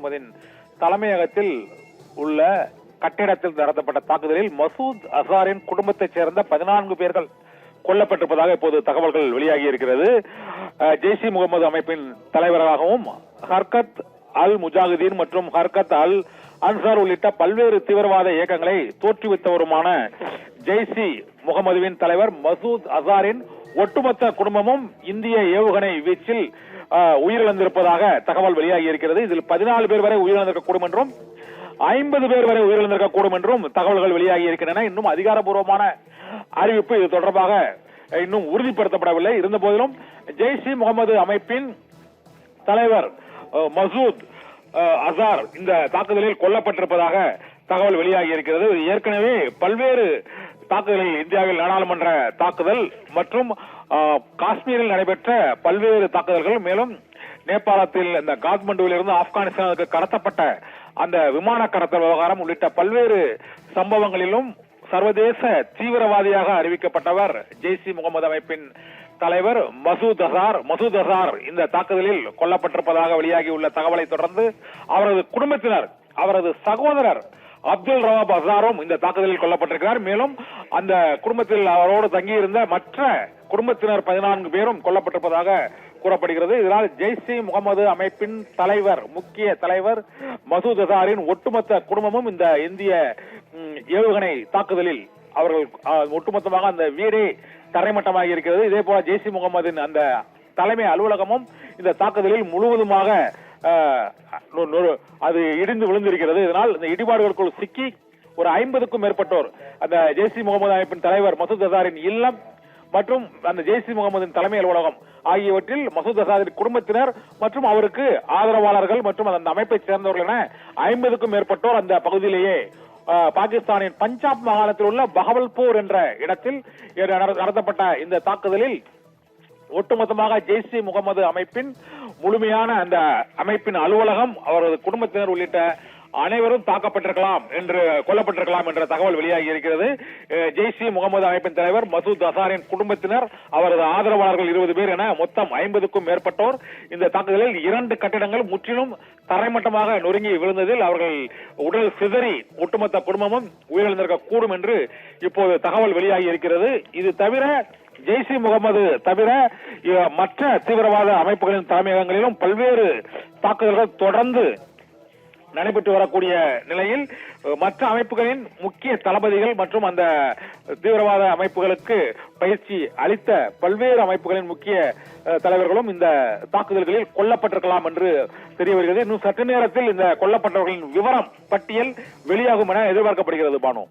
முகமதின் தலைமையகத்தில் உள்ள கட்டிடத்தில் நடத்தப்பட்ட தாக்குதலில் மசூத் அசாரின் குடும்பத்தைச் சேர்ந்த 14 பேர்கள் கொல்லப்பட்டிருப்பதாக இப்போது தகவல்கள் வெளியாகி இருக்கிறது. ஜெய்ஷ் இ முகமது அமைப்பின் தலைவராகவும் ஹர்கத் அல் முஜாஹிதீன் மற்றும் ஹர்கத் அல் அன்சார் உள்ளிட்ட பல்வேறு தீவிரவாத இயக்கங்களை தோற்றுவித்தவருமான ஜெய்ஷ் இ முகமதுவின் தலைவர் மசூத் அசாரின் ஒட்டுமொத்த குடும்பமும் இந்திய ஏவுகணை வீச்சில் உயிரிழந்திருப்பதாக தகவல் வெளியாகி இருக்கிறது. இதில் 14 பேர் வரை உயிரிழந்திருக்கக்கூடும் என்றும் 50 பேர் வரை உயிரிழந்திருக்கக்கூடும் என்றும் தகவல்கள் வெளியாகி இருக்கின்றன. இன்னும் அதிகாரப்பூர்வமான அறிவிப்பு இது தொடர்பாக இன்னும் உறுதிப்படுத்தப்படவில்லை. இருந்த போதிலும் ஜெய்ஷ் இ முகமது அமைப்பின் தலைவர் மசூத் அசார் இந்த தாக்குதலில் கொல்லப்பட்டிருப்பதாக தகவல் வெளியாகி இருக்கிறது. ஏற்கனவே பல்வேறு தாக்குதலில் இந்தியாவில் நாடாளுமன்ற தாக்குதல் மற்றும் காஷ்மீரில் நடைபெற்ற பல்வேறு தாக்குதல்கள், மேலும் நேபாளத்தில் இந்த காத்மண்டுவில் இருந்து ஆப்கானிஸ்தானுக்கு கடத்தப்பட்ட அந்த விமான கடத்தல் விவகாரம் உள்ளிட்ட பல்வேறு சம்பவங்களிலும் சர்வதேச தீவிரவாதியாக அறிவிக்கப்பட்டவர் ஜெய்ஷ் இ முகமது அமைப்பின் தலைவர் மசூத் அசார் இந்த தாக்குதலில் கொல்லப்பட்டிருப்பதாக வெளியாகியுள்ள தகவலை தொடர்ந்து அவரது குடும்பத்தினர், அவரது சகோதரர் அப்துல் ரவாப் அசாரும் இந்த தாக்குதலில் கொல்லப்பட்டிருக்கிறார். மேலும் அந்த குடும்பத்தில் அவரோடு தங்கியிருந்த மற்ற குடும்பத்தினர் 14 பேரும் கொல்லப்பட்டிருப்பதாக கூறப்படுகிறது. இதனால் ஜெய்ஷ் இ முகமது அமைப்பின் தலைவர், முக்கிய தலைவர் மசூத் அசாரின் ஒட்டுமொத்த குடும்பமும் இந்த இந்திய ஏவுகணை தாக்குதலில் அவர்கள் ஒட்டுமொத்தமாக அந்த வீடே தரைமட்டமாகி இருக்கிறது. இதே போல ஜெய்ஷ் இ முகமதின் அந்த தலைமை அலுவலகமும் இந்த தாக்குதலில் முழுவதுமாக அது இடிந்து விழுந்திருக்கிறது. இதனால் இந்த இடிபாடுகளுக்குள் சிக்கி ஒரு 50க்கும் மேற்பட்டோர் அந்த ஜெய்ஷ் இ முகமது அமைப்பின் தலைவர் மசூத் அசாரின் இல்லம் மற்றும் அந்த ஜெய்ஷ் இ முகமதின் தலைமை அலுவலகம் ஆகியவற்றில் மசூத் அசாரின் குடும்பத்தினர் மற்றும் அவருக்கு ஆதரவாளர்கள் மற்றும் அந்த அமைப்பை சேர்ந்தவர்கள் என 50க்கும் மேற்பட்டோர் அந்த பகுதியிலேயே பாகிஸ்தானின் பஞ்சாப் மாகாணத்தில் உள்ள பஹவல்பூர் என்ற இடத்தில் நடத்தப்பட்ட இந்த தாக்குதலில் ஒட்டுமொத்தமாக ஜெய்ஷ் இ முகமது அமைப்பின் முழுமையான அந்த அமைப்பின் அலுவலகம், அவரது குடும்பத்தினர் உள்ளிட்ட அனைவரும் தாக்கப்பட்டிருக்கலாம் என்று கொல்லப்பட்டிருக்கலாம் என்ற தகவல் வெளியாகி இருக்கிறது. ஜெய்ஷ் இ முகமது அமைப்பின் தலைவர் மசூத் அசாரின் குடும்பத்தினர், அவரது ஆதரவாளர்கள் 20 பேர் என மொத்தம் 50க்கும் மேற்பட்டோர் இந்த தாக்குதலில் 2 கட்டிடங்கள் முற்றிலும் தரைமட்டமாக நொறுங்கி விழுந்ததில் அவர்கள் உடல் சிதறி ஒட்டுமொத்த குடும்பமும் உயிரிழந்திருக்க கூடும் என்று இப்போது தகவல் வெளியாகி இருக்கிறது. இது தவிர ஜெய்ஷ் இ முகமது தவிர மற்ற தீவிரவாத அமைப்புகளின் தலைமையகங்களிலும் பல்வேறு தாக்குதல்கள் தொடர்ந்து நடைபெற்று வரக்கூடிய நிலையில் மற்ற அமைப்புகளின் முக்கிய தளபதிகள் மற்றும் அந்த தீவிரவாத அமைப்புகளுக்கு பயிற்சி அளித்த பல்வேறு அமைப்புகளின் முக்கிய தலைவர்களும் இந்த தாக்குதல்களில் கொல்லப்பட்டிருக்கலாம் என்று தெரிய வருகிறது. இன்னும் சற்று நேரத்தில் இந்த கொல்லப்பட்டவர்களின் விவரம் பட்டியல் வெளியாகும் என எதிர்பார்க்கப்படுகிறது. பானு.